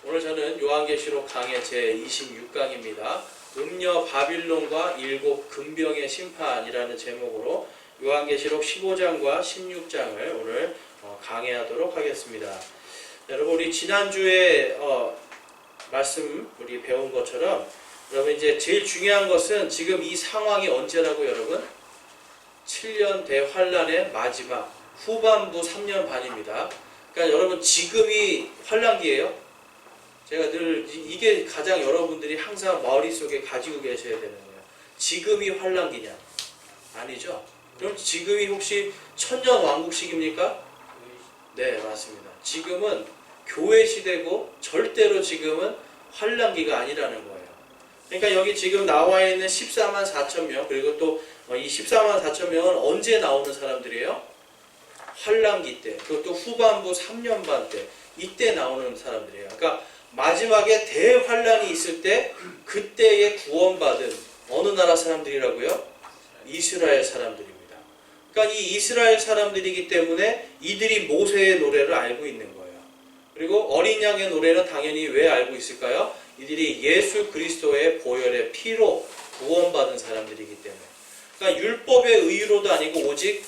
오늘 저는 요한계시록 강해 제26강입니다. 음녀 바빌론과 일곱 금병의 심판이라는 제목으로 요한계시록 15장과 16장을 오늘 강해하도록 하겠습니다. 여러분, 우리 지난주에 말씀 우리 배운 것처럼 여러분 이제 제일 중요한 것은 지금 이 상황이 언제라고 여러분? 7년 대환란의 마지막 후반부 3년 반입니다. 그러니까 여러분 지금이 환란기예요. 제가 늘 이게 가장 여러분들이 항상 머릿속에 가지고 계셔야 되는 거예요. 지금이 환란기냐? 아니죠. 그럼 지금이 혹시 천년 왕국식입니까? 네, 맞습니다. 지금은 교회 시대고 절대로 지금은 환란기가 아니라는 거예요. 그러니까 여기 지금 나와 있는 14만 4천 명, 그리고 또 이 14만 4천 명은 언제 나오는 사람들이에요? 환란기 때, 그것도 후반부 3년 반 때, 이때 나오는 사람들이에요. 그러니까 마지막에 대환란이 있을 때 그때에 구원받은 어느 나라 사람들이라고요? 이스라엘 사람들입니다. 그러니까 이 이스라엘 사람들이기 때문에 이들이 모세의 노래를 알고 있는 거예요. 그리고 어린 양의 노래는 당연히 왜 알고 있을까요? 이들이 예수 그리스도의 보혈의 피로 구원받은 사람들이기 때문에. 그러니까 율법의 의로도 아니고 오직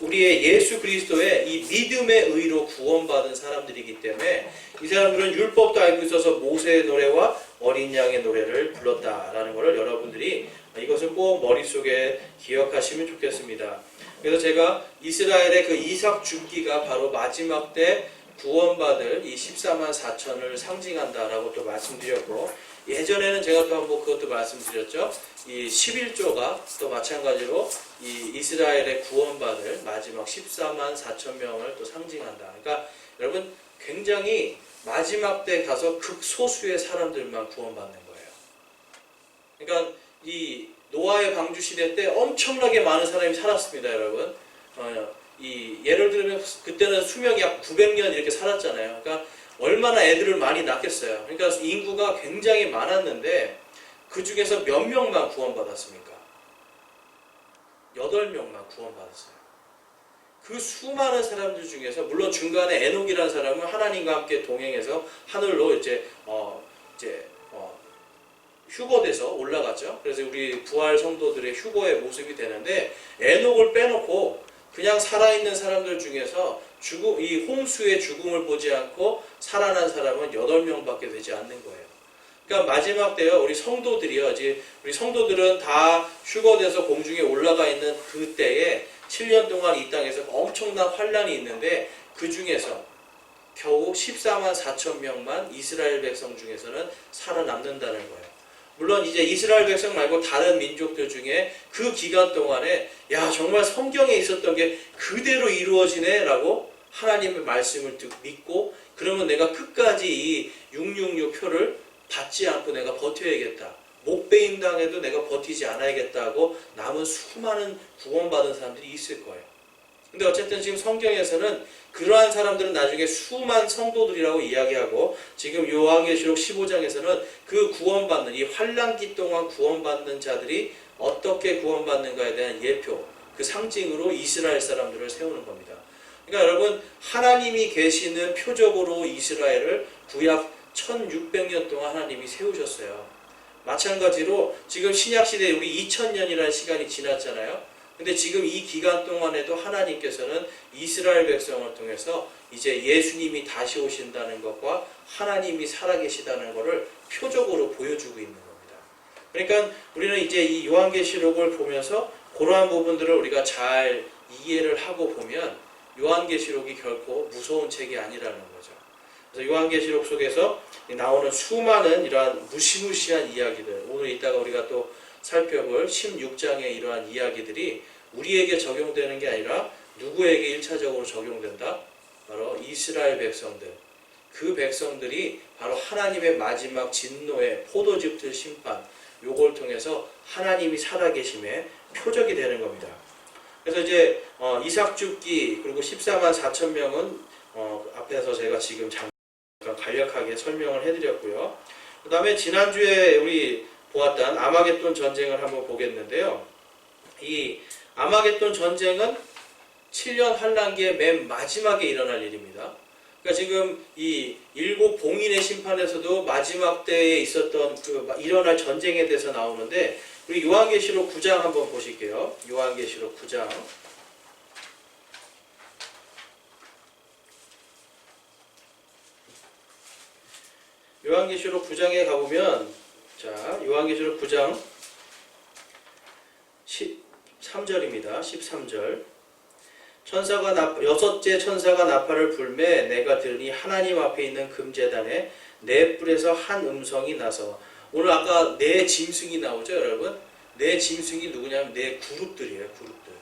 우리의 예수 그리스도의 이 믿음의 의로 구원받은 사람들이기 때문에 이 사람들은 율법도 알고 있어서 모세의 노래와 어린 양의 노래를 불렀다라는 것을 여러분들이 이것을 꼭 머릿속에 기억하시면 좋겠습니다. 그래서 제가 이스라엘의 그 이삭 죽기가 바로 마지막 때 구원받을 이 14만 4천을 상징한다라고 또 말씀드렸고, 예전에는 제가 또 한번 그것도 말씀드렸죠. 이 11조가 또 마찬가지로 이 이스라엘의 구원받을 마지막 14만 4천 명을 또 상징한다. 그러니까 여러분 굉장히 마지막 때 가서 극소수의 사람들만 구원받는 거예요. 그러니까 이 노아의 방주 시대 때 엄청나게 많은 사람이 살았습니다, 여러분. 예를 들면 그때는 수명이 약 900년 이렇게 살았잖아요. 그러니까 얼마나 애들을 많이 낳겠어요. 그러니까 인구가 굉장히 많았는데 그 중에서 몇 명만 구원받았습니까? 8명만 구원받았어요. 그 수많은 사람들 중에서 물론 중간에 에녹이라는 사람은 하나님과 함께 동행해서 하늘로 휴거돼서 올라갔죠. 그래서 우리 부활 성도들의 휴거의 모습이 되는데, 에녹을 빼놓고 그냥 살아있는 사람들 중에서 이 홍수의 죽음을 보지 않고 살아난 사람은 8명밖에 되지 않는 거예요. 그러니까 마지막 때요, 우리 성도들이요, 우리 성도들은 다 휴거돼서 공중에 올라가 있는 그 때에 7년 동안 이 땅에서 엄청난 환란이 있는데 그 중에서 겨우 14만 4천 명만 이스라엘 백성 중에서는 살아남는다는 거예요. 물론 이제 이스라엘 백성 말고 다른 민족들 중에 그 기간 동안에 야 정말 성경에 있었던 게 그대로 이루어지네 라고 하나님의 말씀을 믿고, 그러면 내가 끝까지 이 666표를 받지 않고 내가 버텨야겠다, 목베임 당해도 내가 버티지 않아야겠다 하고 남은 수많은 구원받은 사람들이 있을 거예요. 근데 어쨌든 지금 성경에서는 그러한 사람들은 나중에 수만 성도들이라고 이야기하고, 지금 요한계시록 15장에서는 그 구원받는 이 환란기 동안 구원받는 자들이 어떻게 구원받는가에 대한 예표, 그 상징으로 이스라엘 사람들을 세우는 겁니다. 그러니까 여러분, 하나님이 계시는 표적으로 이스라엘을 구약 1600년 동안 하나님이 세우셨어요. 마찬가지로 지금 신약시대에 우리 2000년이라는 시간이 지났잖아요. 근데 지금 이 기간 동안에도 하나님께서는 이스라엘 백성을 통해서 이제 예수님이 다시 오신다는 것과 하나님이 살아계시다는 것을 표적으로 보여주고 있는 겁니다. 그러니까 우리는 이제 이 요한계시록을 보면서 그러한 부분들을 우리가 잘 이해를 하고 보면 요한계시록이 결코 무서운 책이 아니라는 거죠. 그래서 요한계시록 속에서 나오는 수많은 이러한 무시무시한 이야기들, 오늘 이따가 우리가 또 살펴볼 16장의 이러한 이야기들이 우리에게 적용되는 게 아니라 누구에게 1차적으로 적용된다? 바로 이스라엘 백성들. 그 백성들이 바로 하나님의 마지막 진노의 포도즙 틀 심판, 요걸 통해서 하나님이 살아계심의 표적이 되는 겁니다. 그래서 이제 이삭 죽기 그리고 14만 4천 명은 앞에서 제가 지금 잠깐 간략하게 설명을 해드렸고요. 그 다음에 지난주에 우리 보았던 아마겟돈 전쟁을 한번 보겠는데요. 이 아마겟돈 전쟁은 7년 환란기의 맨 마지막에 일어날 일입니다. 그러니까 지금 이 일곱 봉인의 심판에서도 마지막 때에 있었던 그 일어날 전쟁에 대해서 나오는데 우리 요한계시록 9장 한번 보실게요. 요한계시록 9장. 요한계시록 9장에 가보면 자, 요한계시록 9장 13절입니다. 13절. 여섯째 천사가 나팔을 불매 내가 들으니 하나님 앞에 있는 금제단에 네 뿔에서 한 음성이 나서 오늘 아까 네 짐승이 나오죠, 여러분? 네 짐승이 누구냐면 네 그룹들이에요, 그룹들.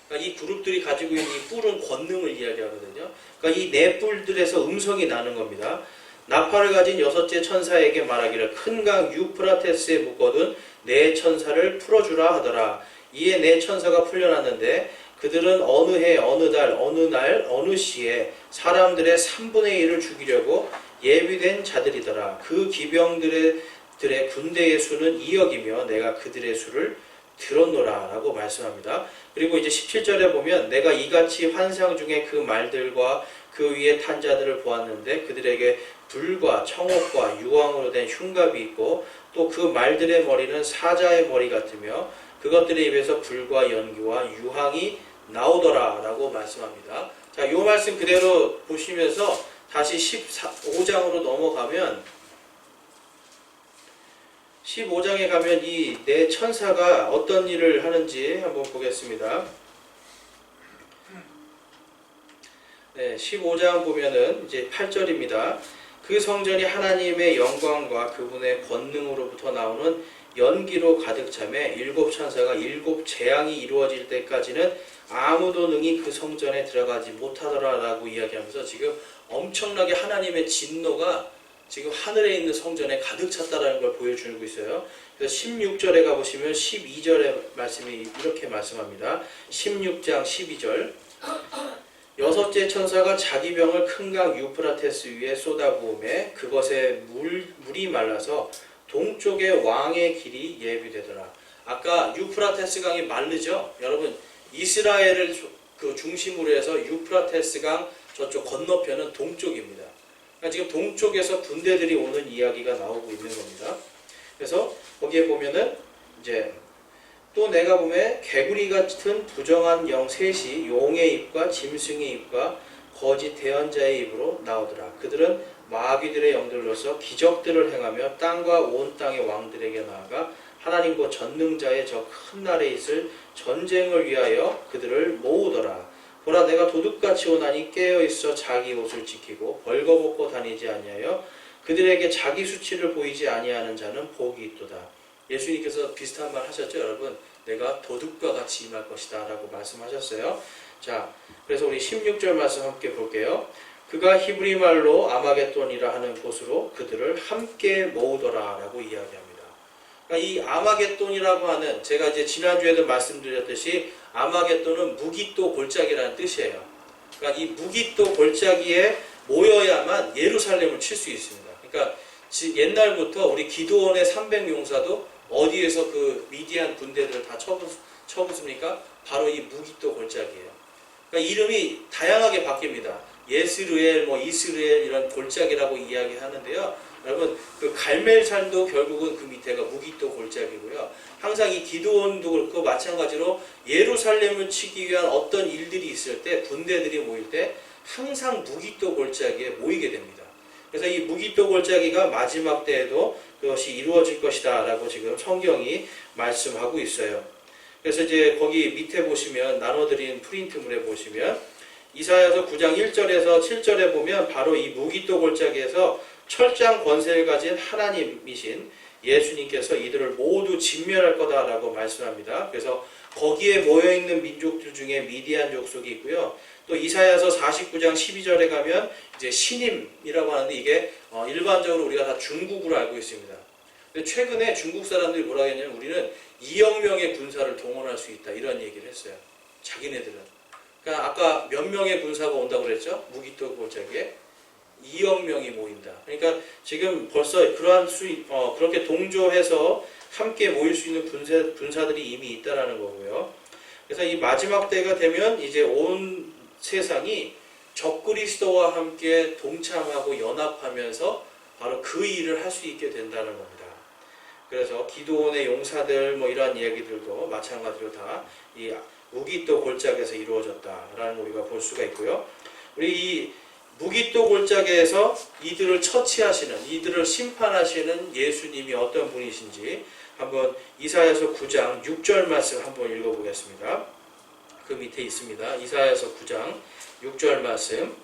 그러니까 이 그룹들이 가지고 있는 이 뿔은 권능을 이야기하거든요. 그러니까 이 네 뿔들에서 음성이 나는 겁니다. 나팔을 가진 여섯째 천사에게 말하기를 큰 강 유프라테스에 묶어둔 네 천사를 풀어주라 하더라. 이에 네 천사가 풀려났는데 그들은 어느 해, 어느 달, 어느 날, 어느 시에 사람들의 3분의 1을 죽이려고 예비된 자들이더라. 그 기병들의 군대의 수는 2억이며 내가 그들의 수를 들었노라 라고 말씀합니다. 그리고 이제 17절에 보면 내가 이같이 환상 중에 그 말들과 그 위에 탄 자들을 보았는데 그들에게 불과 청옥과 유황으로 된 흉갑이 있고 또 그 말들의 머리는 사자의 머리 같으며 그것들의 입에서 불과 연기와 유황이 나오더라 라고 말씀합니다. 자, 이 말씀 그대로 보시면서 다시 15장으로 넘어가면 15장에 가면 이 네 천사가 어떤 일을 하는지 한번 보겠습니다. 네, 15장 보면은 이제 8절입니다. 그 성전이 하나님의 영광과 그분의 권능으로부터 나오는 연기로 가득 차매 일곱 천사가 일곱 재앙이 이루어질 때까지는 아무도 능히 그 성전에 들어가지 못하더라라고 이야기하면서 지금 엄청나게 하나님의 진노가 지금 하늘에 있는 성전에 가득 찼다라는 걸 보여주고 있어요. 그래서 16절에 가보시면 12절의 말씀이 이렇게 말씀합니다. 16장 12절. 여섯째 천사가 자기 병을 큰 강 유프라테스 위에 쏟아부음에 그것에 물이 말라서 동쪽의 왕의 길이 예비되더라. 아까 유프라테스 강이 마르죠? 여러분 이스라엘을 그 중심으로 해서 유프라테스 강 저쪽 건너편은 동쪽입니다. 그러니까 지금 동쪽에서 군대들이 오는 이야기가 나오고 있는 겁니다. 그래서 거기에 보면은 이제 또 내가 보면 개구리 같은 부정한 영 셋이 용의 입과 짐승의 입과 거짓 대언자의 입으로 나오더라. 그들은 마귀들의 영들로서 기적들을 행하며 땅과 온 땅의 왕들에게 나아가 하나님과 전능자의 저 큰 날에 있을 전쟁을 위하여 그들을 모으더라. 보라 내가 도둑같이 오나니 깨어있어 자기 옷을 지키고 벌거벗고 다니지 아니하여 그들에게 자기 수치를 보이지 아니하는 자는 복이 있도다. 예수님께서 비슷한 말 하셨죠, 여러분? 내가 도둑과 같이 임할 것이다 라고 말씀하셨어요. 자, 그래서 우리 16절 말씀 함께 볼게요. 그가 히브리 말로 아마겟돈이라 하는 곳으로 그들을 함께 모으더라 라고 이야기합니다. 그러니까 이 아마겟돈이라고 하는, 제가 이제 지난주에도 말씀드렸듯이 아마겟돈은 무기또 골짜기라는 뜻이에요. 그러니까 이 무기또 골짜기에 모여야만 예루살렘을 칠 수 있습니다. 그러니까 옛날부터 우리 기드온의 300용사도 어디에서 그 미디안 군대들을 다 쳐부습니까? 바로 이 무기또 골짜기예요. 그러니까 이름이 다양하게 바뀝니다. 예스르엘, 이스라엘 이런 골짜기라고 이야기하는데요. 여러분 그 갈멜산도 결국은 그 밑에가 무기또 골짜기고요. 항상 이 기드온도 그렇고 마찬가지로 예루살렘을 치기 위한 어떤 일들이 있을 때 군대들이 모일 때 항상 무기또 골짜기에 모이게 됩니다. 그래서 이 무기또 골짜기가 마지막 때에도 그것이 이루어질 것이다 라고 지금 성경이 말씀하고 있어요. 그래서 이제 거기 밑에 보시면 나눠드린 프린트물에 보시면 이사야서 9장 1절에서 7절에 보면 바로 이 무기또 골짜기에서 철장 권세를 가진 하나님이신 예수님께서 이들을 모두 진멸할 거다라고 말씀합니다. 그래서 거기에 모여있는 민족들 중에 미디안 족속이 있고요. 또 이사야서 49장 12절에 가면 이제 신임이라고 하는데 이게 일반적으로 우리가 다 중국으로 알고 있습니다. 근데 최근에 중국 사람들이 뭐라 했냐면 우리는 2억 명의 군사를 동원할 수 있다 이런 얘기를 했어요. 자기네들은. 그러니까 아까 몇 명의 군사가 온다고 그랬죠? 무기또 골짜기에 2억 명이 모인다. 그러니까 지금 벌써 그러한 그렇게 동조해서 함께 모일 수 있는 군사들이 이미 있다라는 거고요. 그래서 이 마지막 때가 되면 이제 온 세상이 적그리스도와 함께 동참하고 연합하면서 바로 그 일을 할 수 있게 된다는 겁니다. 그래서 기도원의 용사들 뭐 이러한 이야기들도 마찬가지로 다 이 무기또 골짜기에서 이루어졌다라는 우리가 볼 수가 있고요. 우리 이 무기또 골짜기에서 이들을 처치하시는, 이들을 심판하시는 예수님이 어떤 분이신지 한번 이사야서 9장 6절 말씀 한번 읽어보겠습니다. 그 밑에 있습니다. 이사야서 9장 6절 말씀.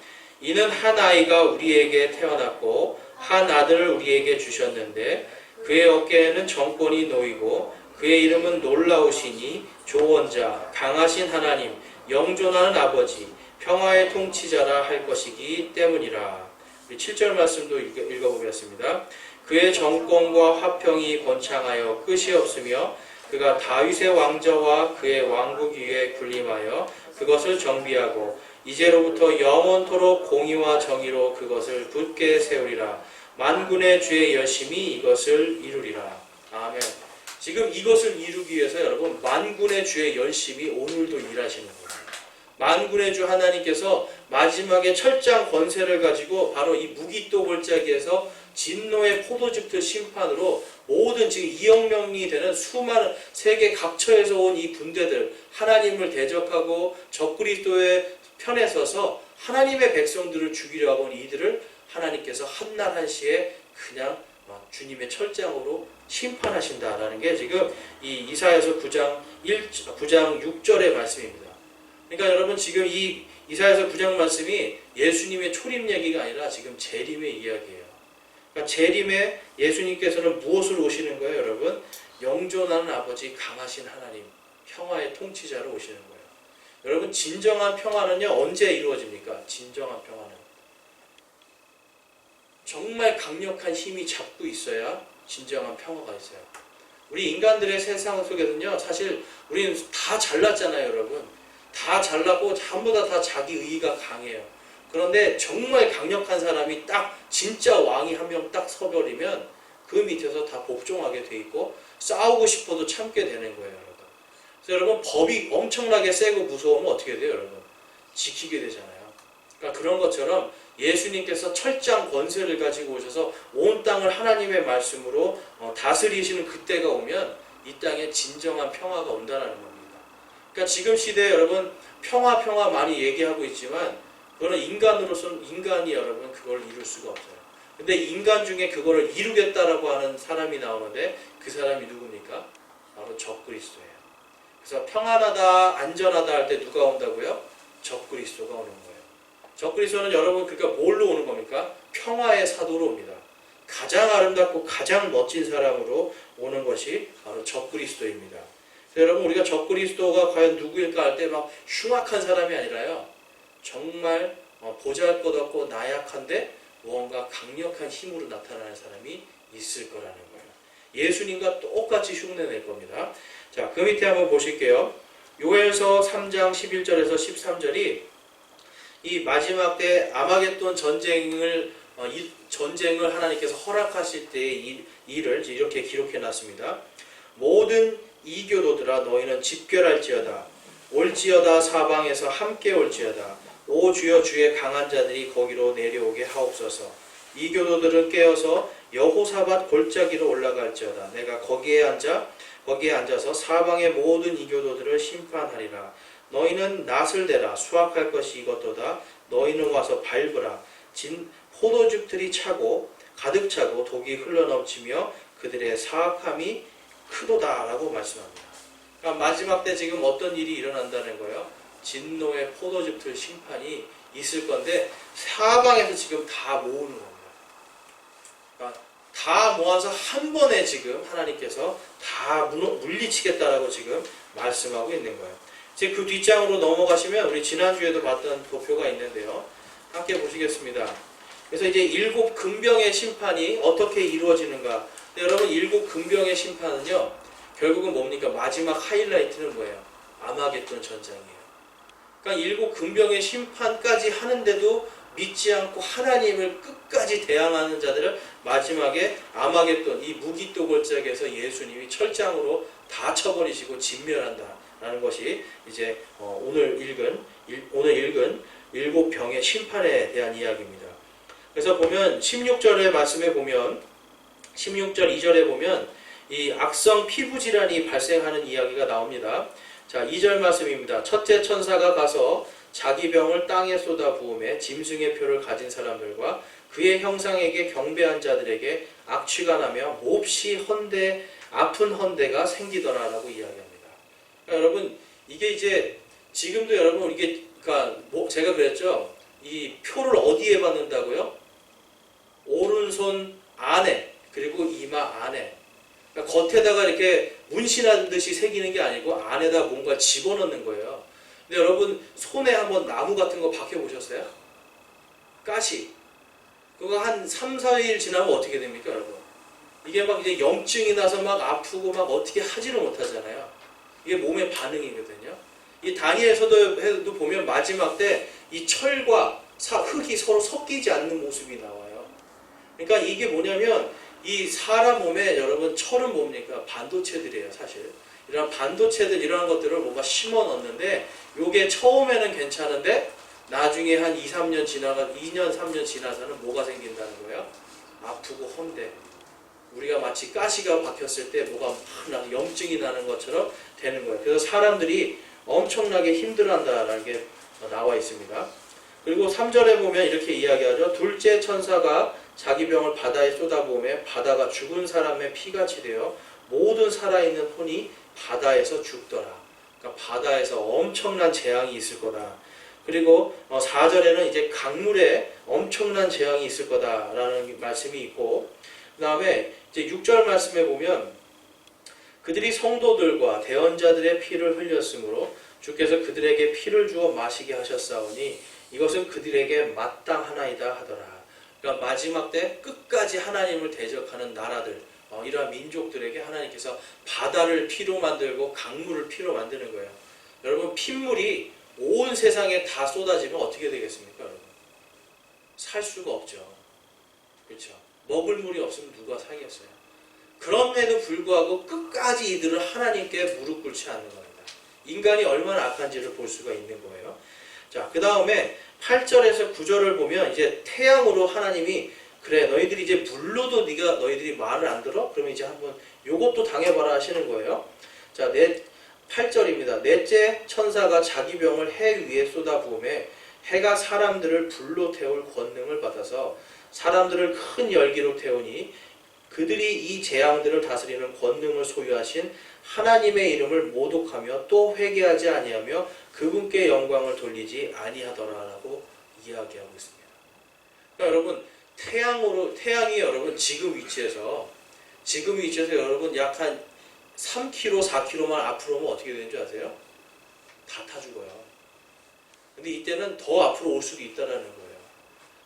이는 한 아이가 우리에게 태어났고 한 아들을 우리에게 주셨는데 그의 어깨에는 정권이 놓이고 그의 이름은 놀라우시니 조언자, 강하신 하나님, 영존하는 아버지, 평화의 통치자라 할 것이기 때문이라. 7절 말씀도 읽어보겠습니다. 그의 정권과 화평이 번창하여 끝이 없으며 그가 다윗의 왕좌와 그의 왕국 위에 군림하여 그것을 정비하고 이제로부터 영원토록 공의와 정의로 그것을 굳게 세우리라. 만군의 주의 열심히 이것을 이루리라. 아멘. 지금 이것을 이루기 위해서 여러분 만군의 주의 열심히 오늘도 일하시는 거예요. 만군의 주 하나님께서 마지막에 철장 권세를 가지고 바로 이 무기또 골짜기에서 진노의 포도즙들 심판으로 모든 지금 2억 명이 되는 수많은 세계 각처에서 온 이 군대들 하나님을 대적하고 적그리스도의 편에 서서 하나님의 백성들을 죽이려 하고 이들을 하나님께서 한날 한시에 그냥 주님의 철장으로 심판하신다라는 게 지금 이 이사야서 9장 6절의 말씀입니다. 그러니까 여러분 지금 이 이사야서 9장 말씀이 예수님의 초림 얘기가 아니라 지금 재림의 이야기예요. 그러니까 재림에 예수님께서는 무엇을 오시는 거예요, 여러분? 영존하는 아버지, 강하신 하나님, 평화의 통치자로 오시는 거예요. 여러분 진정한 평화는요 언제 이루어집니까? 진정한 평화는 정말 강력한 힘이 잡고 있어야 진정한 평화가 있어요. 우리 인간들의 세상 속에서는요 사실 우리는 다 잘났잖아요, 여러분. 다 잘나고 전부 다 자기 의의가 강해요. 그런데 정말 강력한 사람이 딱 진짜 왕이 한 명 딱 서버리면 그 밑에서 다 복종하게 돼 있고 싸우고 싶어도 참게 되는 거예요, 여러분. 그래서 여러분 법이 엄청나게 세고 무서우면 어떻게 돼요, 여러분? 지키게 되잖아요. 그러니까 그런 것처럼 예수님께서 철장 권세를 가지고 오셔서 온 땅을 하나님의 말씀으로 다스리시는 그때가 오면 이 땅에 진정한 평화가 온다는 겁니다. 그러니까 지금 시대에 여러분 평화 많이 얘기하고 있지만 그거는 인간이 여러분 그걸 이룰 수가 없어요. 근데 인간 중에 그거를 이루겠다라고 하는 사람이 나오는데 그 사람이 누굽니까? 바로 적그리스도예요. 그래서 평안하다, 안전하다 할 때 누가 온다고요? 적그리스도가 오는 거예요. 적그리스도는 여러분 그러니까 뭘로 오는 겁니까? 평화의 사도로 옵니다. 가장 아름답고 가장 멋진 사람으로 오는 것이 바로 적그리스도입니다. 여러분 우리가 적그리스도가 과연 누구일까 할 때 막 흉악한 사람이 아니라요. 정말 보잘것없고 나약한데 무언가 강력한 힘으로 나타나는 사람이 있을 거라는 거예요. 예수님과 똑같이 흉내낼 겁니다. 자, 그 밑에 한번 보실게요. 요엘서 3장 11절에서 13절이 이 마지막 때 아마겟돈 전쟁을 하나님께서 허락하실 때의 일을 이렇게 기록해 놨습니다. 모든 이교도들아 너희는 집결할지어다. 올지어다 사방에서 함께 올지어다. 오 주여 주의 강한 자들이 거기로 내려오게 하옵소서. 이교도들은 깨어서 여호사밧 골짜기로 올라갈지어다. 내가 거기에 앉아서 사방의 모든 이교도들을 심판하리라. 너희는 낫을 대라. 수확할 것이 이것도다. 너희는 와서 밟으라. 포도즙들이 가득 차고 독이 흘러넘치며 그들의 사악함이 크도다라고 말씀합니다. 그러니까 마지막 때 지금 어떤 일이 일어난다는 거예요? 진노의 포도즙들 심판이 있을 건데 사방에서 지금 다 모으는 겁니다. 그러니까 다 모아서 한 번에 지금 하나님께서 다 물리치겠다라고 지금 말씀하고 있는 거예요. 이제 그 뒷장으로 넘어가시면 우리 지난주에도 봤던 도표가 있는데요. 함께 보시겠습니다. 그래서 이제 7 금병의 심판이 어떻게 이루어지는가. 여러분 7 금병의 심판은요. 결국은 뭡니까? 마지막 하이라이트는 뭐예요? 아마겟돈 전장이에요. 그러니까 7 금병의 심판까지 하는데도 믿지 않고 하나님을 끝까지 대항하는 자들을 마지막에 아마겟돈 이 무기또 골짜기에서 예수님이 철장으로 다 쳐버리시고 진멸한다. 라는 것이 이제 오늘 읽은 일곱 병의 심판에 대한 이야기입니다. 그래서 보면 16절의 말씀에 보면 16절 2절에 보면 이 악성 피부 질환이 발생하는 이야기가 나옵니다. 자, 2절 말씀입니다. 첫째 천사가 가서 자기 병을 땅에 쏟아부음에 짐승의 표를 가진 사람들과 그의 형상에게 경배한 자들에게 악취가 나며 몹시 아픈 헌대가 생기더라라고 이야기합니다. 그러니까 여러분, 이게 이제 지금도 여러분 이게 그러니까 제가 그랬죠. 이 표를 어디에 받는다고요? 오른손 안에, 그리고 이마 안에. 그러니까 겉에다가 이렇게 문신한 듯이 새기는 게 아니고 안에다 뭔가 집어넣는 거예요. 근데 여러분 손에 한번 나무 같은 거 박혀 보셨어요? 가시. 그거 한 3, 4일 지나면 어떻게 됩니까, 여러분? 이게 막 이제 염증이 나서 막 아프고 막 어떻게 하지를 못하잖아요. 이게 몸의 반응이거든요. 이 다니엘서도 보면 마지막 때 이 철과 흙이 서로 섞이지 않는 모습이 나와요. 그러니까 이게 뭐냐면 이 사람 몸에 여러분 철은 뭡니까? 반도체들이에요, 사실. 이런 반도체들 이런 것들을 뭔가 심어 넣는데 요게 처음에는 괜찮은데 나중에 한 2, 3년 3년 지나서는 뭐가 생긴다는 거예요? 아프고 헌데. 우리가 마치 가시가 박혔을 때 뭐가 막 염증이 나는 것처럼 되는 거예요. 그래서 사람들이 엄청나게 힘들어한다라는 게 나와 있습니다. 그리고 3절에 보면 이렇게 이야기하죠. 둘째 천사가 자기 병을 바다에 쏟아부음에 바다가 죽은 사람의 피같이 되어 모든 살아있는 혼이 바다에서 죽더라. 그러니까 바다에서 엄청난 재앙이 있을 거다. 그리고 4절에는 이제 강물에 엄청난 재앙이 있을 거다라는 말씀이 있고, 그 다음에 이제 6절 말씀에 보면 그들이 성도들과 대언자들의 피를 흘렸으므로 주께서 그들에게 피를 주어 마시게 하셨사오니 이것은 그들에게 마땅하나이다 하더라. 그러니까 마지막 때 끝까지 하나님을 대적하는 나라들, 이러한 민족들에게 하나님께서 바다를 피로 만들고 강물을 피로 만드는 거예요. 여러분, 핏물이 온 세상에 다 쏟아지면 어떻게 되겠습니까, 여러분? 살 수가 없죠. 그렇죠? 먹을 물이 없으면 누가 살겠어요? 그럼에도 불구하고 끝까지 이들은 하나님께 무릎 꿇지 않는 겁니다. 인간이 얼마나 악한지를 볼 수가 있는 거예요. 자, 그 다음에 8절에서 9절을 보면 이제 태양으로 하나님이 그래 너희들이 이제 물로도 너희들이 말을 안 들어? 그러면 이제 한번 요것도 당해봐라 하시는 거예요. 자, 8절입니다. 넷째 천사가 자기 병을 해 위에 쏟아부음에 해가 사람들을 불로 태울 권능을 받아서 사람들을 큰 열기로 태우니 그들이 이 재앙들을 다스리는 권능을 소유하신 하나님의 이름을 모독하며 또 회개하지 아니하며 그분께 영광을 돌리지 아니하더라라고 이야기하고 있습니다. 그러니까 여러분 태양이 여러분 지금 위치에서 여러분 약 한 3km, 4km만 앞으로 오면 어떻게 되는 줄 아세요? 다 타 죽어요. 근데 이때는 더 앞으로 올 수도 있다라는 거예요.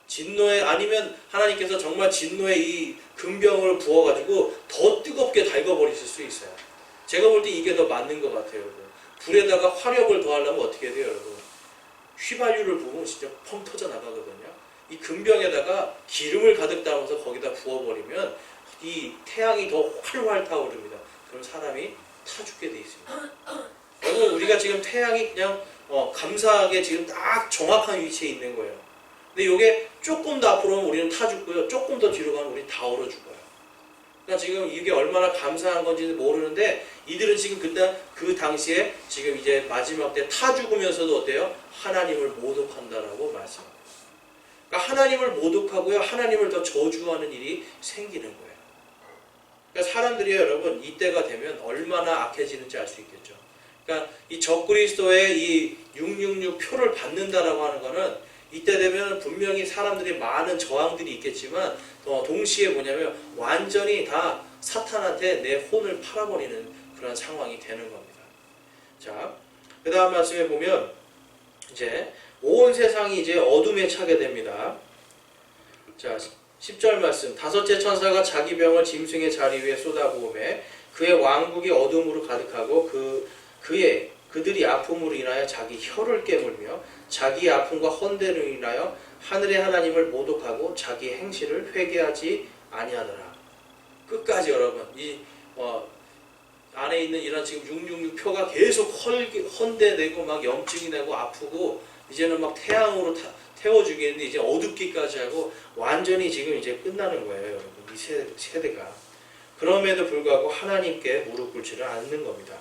진노에 아니면 하나님께서 정말 진노에 이 금병을 부어가지고 더 뜨겁게 달궈버리실 수 있어요. 제가 볼 때 이게 더 맞는 것 같아요, 여러분. 불에다가 화력을 더하려면 어떻게 돼요, 여러분? 휘발유를 부으면 진짜 펑 터져 나가거든요. 이 금병에다가 기름을 가득 담아서 거기다 부어버리면 이 태양이 더 활활 타오릅니다. 그럼 사람이 타 죽게 돼 있습니다. 여러분, 우리가 지금 태양이 그냥 감사하게 지금 딱 정확한 위치에 있는 거예요. 근데 이게 조금 더 앞으로 오면 우리는 타 죽고요. 조금 더 뒤로 가면 우리는 다 얼어 죽어요. 그러니까 지금 이게 얼마나 감사한 건지는 모르는데 이들은 지금 그 당시에 지금 이제 마지막 때 타 죽으면서도 어때요? 하나님을 모독한다라고 말씀합니다. 그러니까 하나님을 모독하고요. 하나님을 더 저주하는 일이 생기는 거예요. 그러니까 사람들이 여러분 이때가 되면 얼마나 악해지는지 알 수 있겠죠. 그러니까 이 적그리스도의 이 666 표를 받는다라고 하는 거는 이때 되면 분명히 사람들이 많은 저항들이 있겠지만 동시에 뭐냐면 완전히 다 사탄한테 내 혼을 팔아버리는 그런 상황이 되는 겁니다. 자, 그 다음 말씀에 보면 이제 온 세상이 이제 어둠에 차게 됩니다. 자, 10절 말씀. 다섯째 천사가 자기 병을 짐승의 자리 위에 쏟아부음에 그의 왕국이 어둠으로 가득하고 그들이 아픔으로 인하여 자기 혀를 깨물며 자기 아픔과 헌대로 인하여 하늘의 하나님을 모독하고 자기 행실을 회개하지 아니하더라. 끝까지 여러분 안에 있는 이런 지금 666 표가 계속 헌대되고 막 염증이 나고 아프고 이제는 막 태양으로 태워주겠는데 이제 어둡기까지 하고 완전히 지금 이제 끝나는 거예요, 여러분. 이 세대가. 그럼에도 불구하고 하나님께 무릎 꿇지를 않는 겁니다.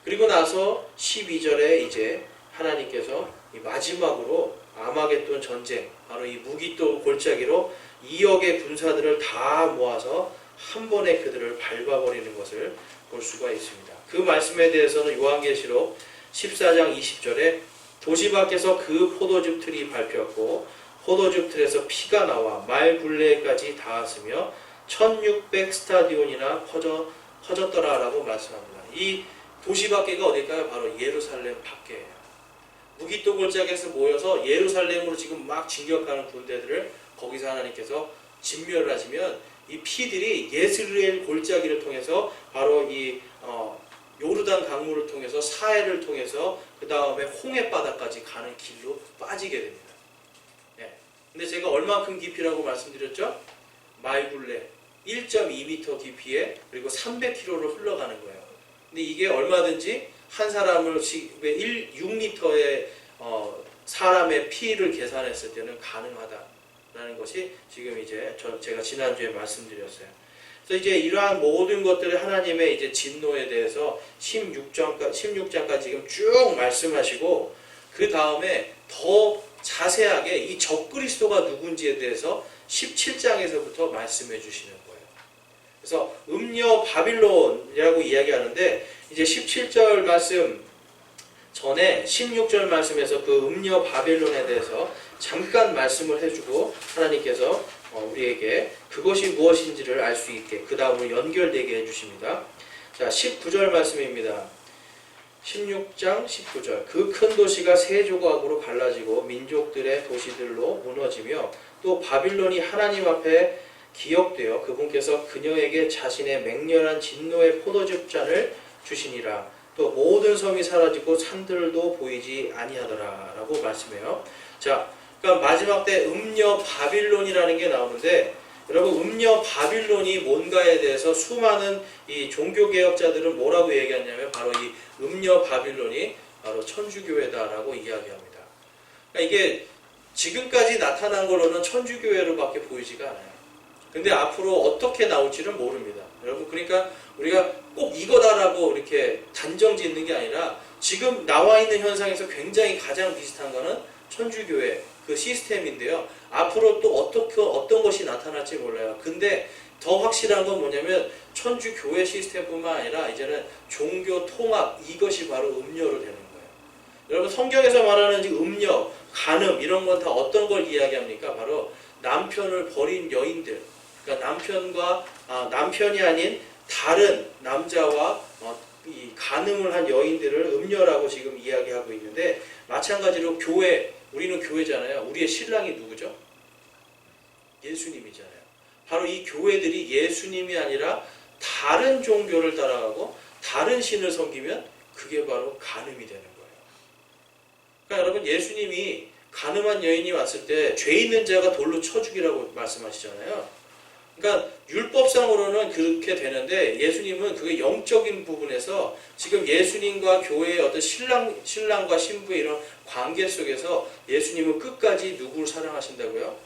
그리고 나서 12절에 이제 하나님께서 이 마지막으로 아마겟돈 전쟁, 바로 이 무기또 골짜기로 2억의 군사들을 다 모아서 한 번에 그들을 밟아버리는 것을 볼 수가 있습니다. 그 말씀에 대해서는 요한계시록 14장 20절에 도시 밖에서 그 포도즙 틀이 밟혔고 포도즙 틀에서 피가 나와 말 굴레까지 닿았으며 1600 스타디온이나 퍼졌더라라고 말씀합니다. 이 도시 밖에가 어딜까요? 바로 예루살렘 밖에예요. 무기또 골짜기에서 모여서 예루살렘으로 지금 막 진격하는 군대들을 거기서 하나님께서 진멸을 하시면 이 피들이 예스르엘 골짜기를 통해서 바로 이 요르단 강물을 통해서 사해를 통해서 그 다음에 홍해 바다까지 가는 길로 빠지게 됩니다. 네. 근데 제가 얼마큼 깊이라고 말씀드렸죠? 마이굴레 1.2m 깊이에 그리고 300km를 흘러가는 거예요. 근데 이게 얼마든지 한 사람을 6리터의 사람의 피를 계산했을 때는 가능하다라는 것이 지금 이제 제가 지난주에 말씀드렸어요. 그래서 이제 이러한 모든 것들을 하나님의 이제 진노에 대해서 16장까지 지금 쭉 말씀하시고 그 다음에 더 자세하게 이 적그리스도가 누군지에 대해서 17장에서부터 말씀해 주시는 거예요. 그래서 음녀 바빌론이라고 이야기하는데 이제 17절 말씀 전에 16절 말씀에서 그 음녀 바빌론에 대해서 잠깐 말씀을 해주고 하나님께서 우리에게 그것이 무엇인지를 알 수 있게 그 다음으로 연결되게 해주십니다. 자, 19절 말씀입니다. 16장 19절 그 큰 도시가 세 조각으로 갈라지고 민족들의 도시들로 무너지며 또 바빌론이 하나님 앞에 기억되어 그분께서 그녀에게 자신의 맹렬한 진노의 포도즙 잔을 주시니라. 또 모든 섬이 사라지고 산들도 보이지 아니하더라 라고 말씀해요. 자, 그러니까 마지막 때 음녀 바빌론이라는 게 나오는데 여러분 음녀 바빌론이 뭔가에 대해서 수많은 이 종교개혁자들은 뭐라고 얘기하냐면 바로 이 음녀 바빌론이 바로 천주교회다라고 이야기합니다. 그러니까 이게 지금까지 나타난 거로는 천주교회로밖에 보이지가 않아요. 근데 앞으로 어떻게 나올지는 모릅니다. 여러분 그러니까 우리가 꼭 이거다라고 이렇게 단정 짓는 게 아니라 지금 나와 있는 현상에서 굉장히 가장 비슷한 거는 천주교회 그 시스템인데요. 앞으로 또 어떤 것이 나타날지 몰라요. 근데 더 확실한 건 뭐냐면 천주교회 시스템뿐만 아니라 이제는 종교 통합 이것이 바로 음녀로 되는 거예요. 여러분 성경에서 말하는 음녀, 간음 이런 건 다 어떤 걸 이야기합니까? 바로 남편을 버린 여인들. 그러니까 남편이 아닌 다른 남자와 이 간음을 한 여인들을 음녀라고 지금 이야기하고 있는데 마찬가지로 교회, 우리는 교회잖아요. 우리의 신랑이 누구죠? 예수님이잖아요. 바로 이 교회들이 예수님이 아니라 다른 종교를 따라가고 다른 신을 섬기면 그게 바로 간음이 되는 거예요. 그러니까 여러분 예수님이 간음한 여인이 왔을 때 죄 있는 자가 돌로 쳐 죽이라고 말씀하시잖아요. 그러니까 율법상으로는 그렇게 되는데 예수님은 그게 영적인 부분에서 지금 예수님과 교회의 어떤 신랑과 신부의 이런 관계 속에서 예수님은 끝까지 누구를 사랑하신다고요?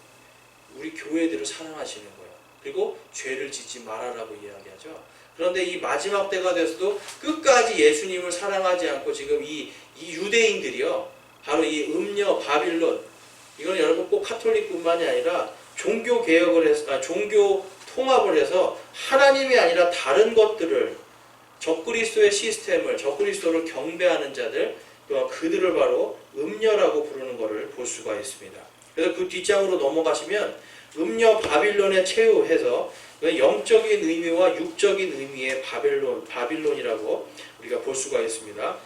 우리 교회들을 사랑하시는 거예요. 그리고 죄를 짓지 말아라고 이야기하죠. 그런데 이 마지막 때가 돼서도 끝까지 예수님을 사랑하지 않고 지금 이 유대인들이요. 바로 이 음녀 바빌론 이건 여러분 꼭 카톨릭뿐만이 아니라 종교 개혁을 해서 종교 통합을 해서 하나님이 아니라 다른 것들을 적그리스도의 시스템을 적그리스도를 경배하는 자들 또 그들을 바로 음녀라고 부르는 것을 볼 수가 있습니다. 그래서 그 뒷장으로 넘어가시면 음녀 바빌론에 체유해서 영적인 의미와 육적인 의미의 바빌론이라고 우리가 볼 수가 있습니다.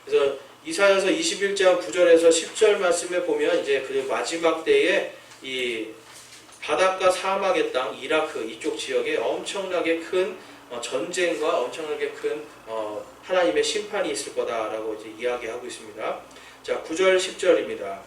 그래서 이사야서 21장 9절에서 10절 말씀에 보면 이제 그 마지막 때에 이 바닷가 사막의 땅 이라크 이쪽 지역에 엄청나게 큰 전쟁과 엄청나게 큰 하나님의 심판이 있을 거다라고 이제 이야기하고 있습니다. 자, 9절 10절입니다.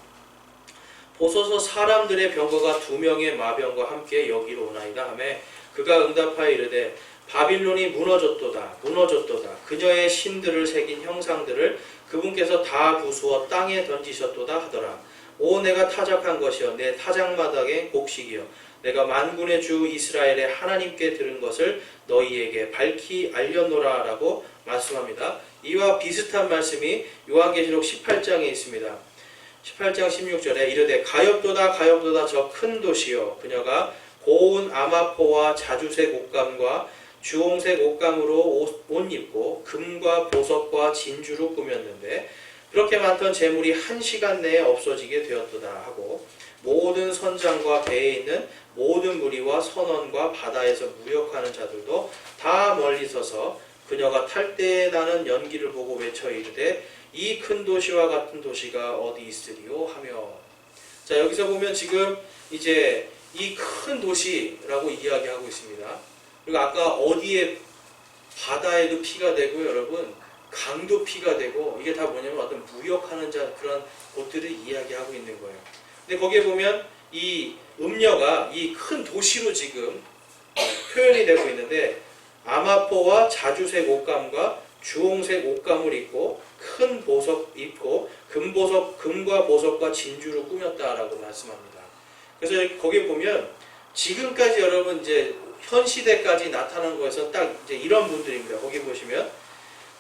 보소서 사람들의 병거가 2명의 마병과 함께 여기로 오나이다 하매 그가 응답하여 이르되 바빌론이 무너졌도다 무너졌도다. 그녀의 신들을 새긴 형상들을 그분께서 다 부수어 땅에 던지셨도다 하더라. 오 내가 타작한 것이여 내 타작마당의 곡식이여 내가 만군의 주 이스라엘의 하나님께 들은 것을 너희에게 밝히 알려노라 라고 말씀합니다. 이와 비슷한 말씀이 요한계시록 18장에 있습니다. 18장 16절에 이르되 가엾도다 가엾도다 저 큰 도시여 그녀가 고운 아마포와 자주색 옷감과 주홍색 옷감으로 옷 입고 금과 보석과 진주로 꾸몄는데 그렇게 많던 재물이 1시간 내에 없어지게 되었도다 하고 모든 선장과 배에 있는 모든 무리와 선원과 바다에서 무역하는 자들도 다 멀리 서서 그녀가 탈 때에 나는 연기를 보고 외쳐 이르되 이 큰 도시와 같은 도시가 어디 있으리요 하며. 자 여기서 보면 지금 이제 이 큰 도시라고 이야기하고 있습니다. 그리고 아까 어디에 바다에도 피가 되고 여러분 강도 피가 되고 이게 다 뭐냐면 어떤 무역하는 자 그런 곳들을 이야기하고 있는 거예요. 근데 거기에 보면 이 음녀가 이 큰 도시로 지금 표현이 되고 있는데 아마포와 자주색 옷감과 주홍색 옷감을 입고 큰 보석 입고 금과 보석과 진주로 꾸몄다라고 말씀합니다. 그래서 거기에 보면 지금까지 여러분 이제 현 시대까지 나타난 거에서 딱 이제 이런 분들입니다. 거기 보시면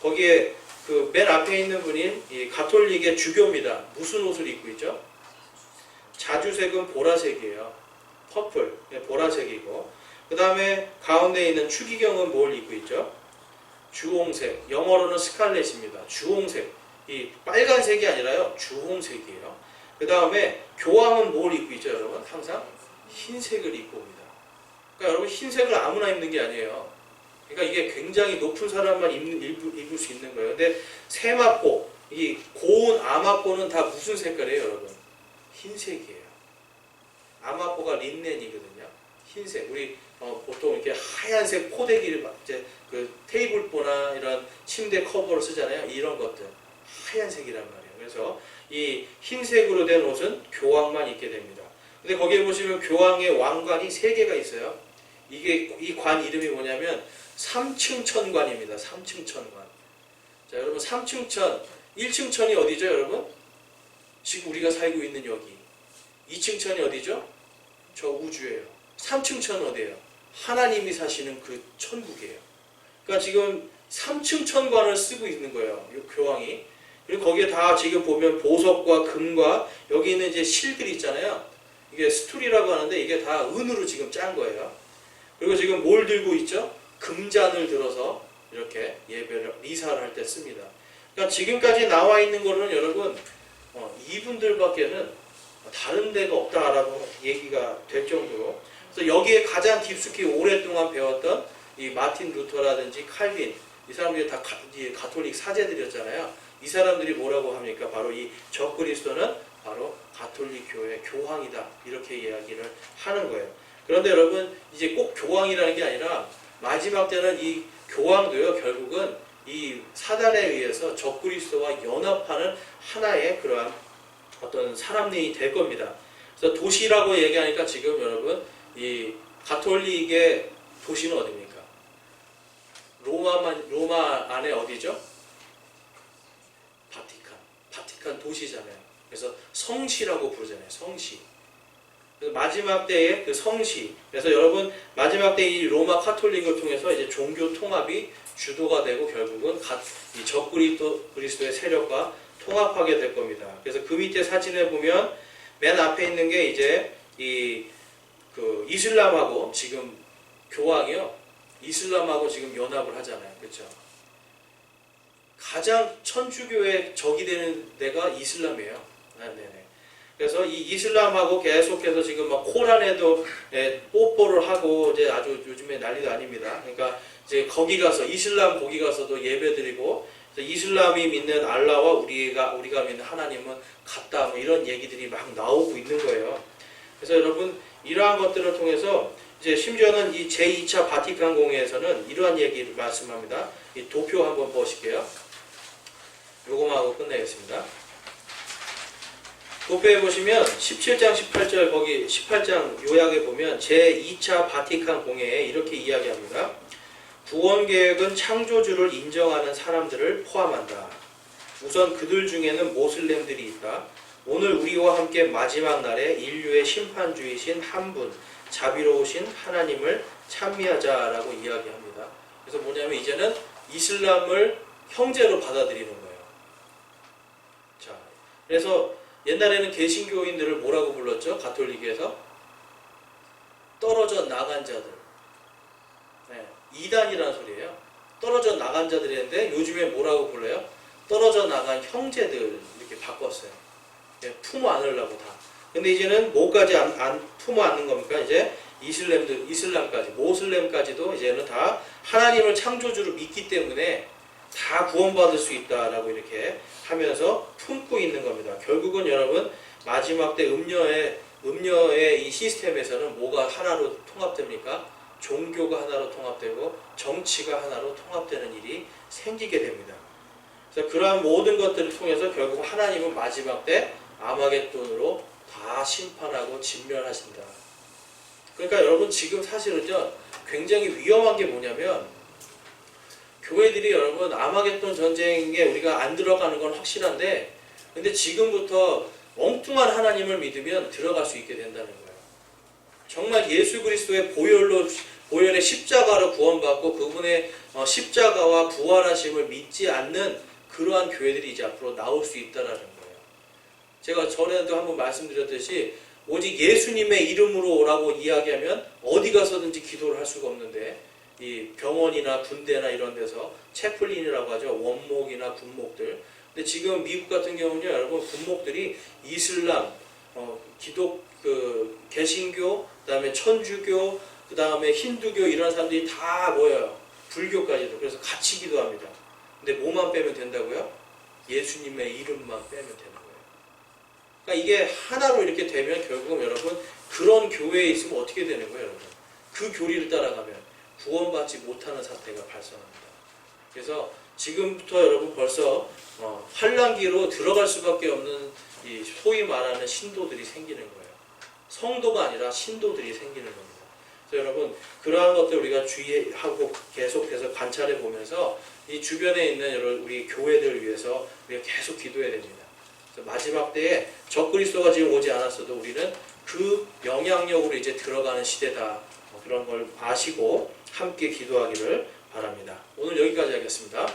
거기에 그 맨 앞에 있는 분이 이 가톨릭의 주교입니다. 무슨 옷을 입고 있죠? 자주색은 보라색이에요. 퍼플, 보라색이고 그 다음에 가운데 있는 추기경은 뭘 입고 있죠? 주홍색, 영어로는 스칼렛입니다. 주홍색, 이 빨간색이 아니라요 주홍색이에요. 그 다음에 교황은 뭘 입고 있죠 여러분? 항상 흰색을 입고 옵니다. 그러니까 여러분 흰색을 아무나 입는 게 아니에요. 그러니까 이게 굉장히 높은 사람만 입을 수 있는 거예요. 근데 세마포, 이 고운 아마포는 다 무슨 색깔이에요 여러분? 흰색이에요. 아마포가 린넨이거든요. 흰색. 우리 보통 이렇게 하얀색 포대기를 이제 그 테이블보나 이런 침대 커버를 쓰잖아요. 이런 것들 하얀색이란 말이에요. 그래서 이 흰색으로 된 옷은 교황만 입게 됩니다. 근데 거기에 보시면 교황의 왕관이 3개가 있어요. 이게 이 관 이름이 뭐냐면 3층 천관입니다. 3층 천관. 자, 여러분 3층 천, 1층 천이 어디죠, 여러분? 지금 우리가 살고 있는 여기. 2층 천이 어디죠? 저 우주예요. 3층 천은 어디예요? 하나님이 사시는 그 천국이에요. 그러니까 지금 3층 천관을 쓰고 있는 거예요. 이 교황이. 그리고 거기에 다 지금 보면 보석과 금과 여기 있는 이제 실들이 있잖아요. 이게 스툴이라고 하는데 이게 다 은으로 지금 짠 거예요. 그리고 지금 뭘 들고 있죠? 금잔을 들어서 이렇게 예배를 미사를 할 때 씁니다. 그러니까 지금까지 나와 있는 거는 여러분 이분들밖에는 다른 데가 없다라고 얘기가 될 정도로. 그래서 여기에 가장 깊숙이 오랫동안 배웠던 이 마틴 루터라든지 칼빈 이 사람들이 다 가톨릭 사제들이었잖아요. 이 사람들이 뭐라고 합니까? 바로 이 적그리스도는 바로 가톨릭 교회 교황이다 이렇게 이야기를 하는 거예요. 그런데 여러분 이제 꼭 교황이라는 게 아니라 마지막 때는 이 교황도요 결국은 이 사단에 의해서 적그리스도와 연합하는 하나의 그러한 어떤 사람이 될 겁니다. 그래서 도시라고 얘기하니까 지금 여러분 이 가톨릭의 도시는 어디입니까? 로마 안에 어디죠? 바티칸 도시잖아요. 그래서 성시라고 부르잖아요. 성시. 마지막 때의 그 성시. 그래서 여러분 마지막 때 이 로마 카톨릭을 통해서 이제 종교 통합이 주도가 되고 결국은 이 적그리스도의 세력과 통합하게 될 겁니다. 그래서 그 밑에 사진에 보면 맨 앞에 있는 게 이제 그 이슬람하고 지금 교황이요. 이슬람하고 지금 연합을 하잖아요. 그렇죠? 가장 천주교의 적이 되는 데가 이슬람이에요. 네네. 그래서 이 이슬람하고 계속해서 지금 막 코란에도 뽀뽀를 하고 이제 아주 요즘에 난리도 아닙니다. 그러니까 이제 거기 가서 이슬람 거기 가서도 예배드리고 이슬람이 믿는 알라와 우리가 믿는 하나님은 같다 뭐 이런 얘기들이 막 나오고 있는 거예요. 그래서 여러분 이러한 것들을 통해서 이제 심지어는 이 제2차 바티칸 공회에서는 이러한 얘기를 말씀합니다. 이 도표 한번 보실게요. 요거만 하고 끝내겠습니다. 도표에 보시면 17장 18절 거기 18장 요약에 보면 제2차 바티칸 공회에 이렇게 이야기합니다. 구원계획은 창조주를 인정하는 사람들을 포함한다. 우선 그들 중에는 모슬렘들이 있다. 오늘 우리와 함께 마지막 날에 인류의 심판주이신 한 분, 자비로우신 하나님을 찬미하자라고 이야기합니다. 그래서 뭐냐면 이제는 이슬람을 형제로 받아들이는 거예요. 자, 그래서 옛날에는 개신교인들을 뭐라고 불렀죠? 가톨릭에서 떨어져 나간 자들. 네, 이단이라는 소리예요. 떨어져 나간 자들인데 요즘에 뭐라고 불러요? 떨어져 나간 형제들 이렇게 바꿨어요. 네, 품어 안으려고 다. 근데 이제는 뭐까지 품어 안는 겁니까? 이제 이슬람까지, 모슬렘까지도 이제는 다 하나님을 창조주로 믿기 때문에 다 구원받을 수 있다라고 이렇게 하면서 품고 있는 겁니다. 결국은 여러분 마지막 때 음녀의 이 시스템에서는 뭐가 하나로 통합됩니까? 종교가 하나로 통합되고 정치가 하나로 통합되는 일이 생기게 됩니다. 그래서 그러한 모든 것들을 통해서 결국 하나님은 마지막 때 아마겟돈으로 다 심판하고 진멸하신다. 그러니까 여러분 지금 사실은요 굉장히 위험한 게 뭐냐면 교회들이 여러분 아마겟돈 전쟁에 우리가 안 들어가는 건 확실한데 근데 지금부터 엉뚱한 하나님을 믿으면 들어갈 수 있게 된다는 거예요. 정말 예수 그리스도의 보혈의 십자가로 구원받고 그분의 십자가와 부활하심을 믿지 않는 그러한 교회들이 이제 앞으로 나올 수 있다라는 거예요. 제가 전에도 한번 말씀드렸듯이 오직 예수님의 이름으로 오라고 이야기하면 어디 가서든지 기도를 할 수가 없는데 이 병원이나 군대나 이런 데서 채플린이라고 하죠. 원목이나 군목들. 근데 지금 미국 같은 경우는요, 여러분 군목들이 이슬람, 개신교, 그다음에 천주교, 그다음에 힌두교 이런 사람들이 다 모여요. 불교까지도. 그래서 같이 기도합니다. 근데 뭐만 빼면 된다고요? 예수님의 이름만 빼면 되는 거예요. 그러니까 이게 하나로 이렇게 되면 결국은 여러분 그런 교회에 있으면 어떻게 되는 거예요, 여러분? 그 교리를 따라가면 구원받지 못하는 사태가 발생합니다. 그래서 지금부터 여러분 벌써 환란기로 들어갈 수밖에 없는 이 소위 말하는 신도들이 생기는 거예요. 성도가 아니라 신도들이 생기는 겁니다. 그래서 여러분 그러한 것들 우리가 주의하고 계속해서 관찰해 보면서 이 주변에 있는 여러 우리 교회들을 위해서 우리가 계속 기도해야 됩니다. 그래서 마지막 때에 적그리스도가 지금 오지 않았어도 우리는 그 영향력으로 이제 들어가는 시대다. 그런 걸 아시고 함께 기도하기를 바랍니다. 오늘 여기까지 하겠습니다.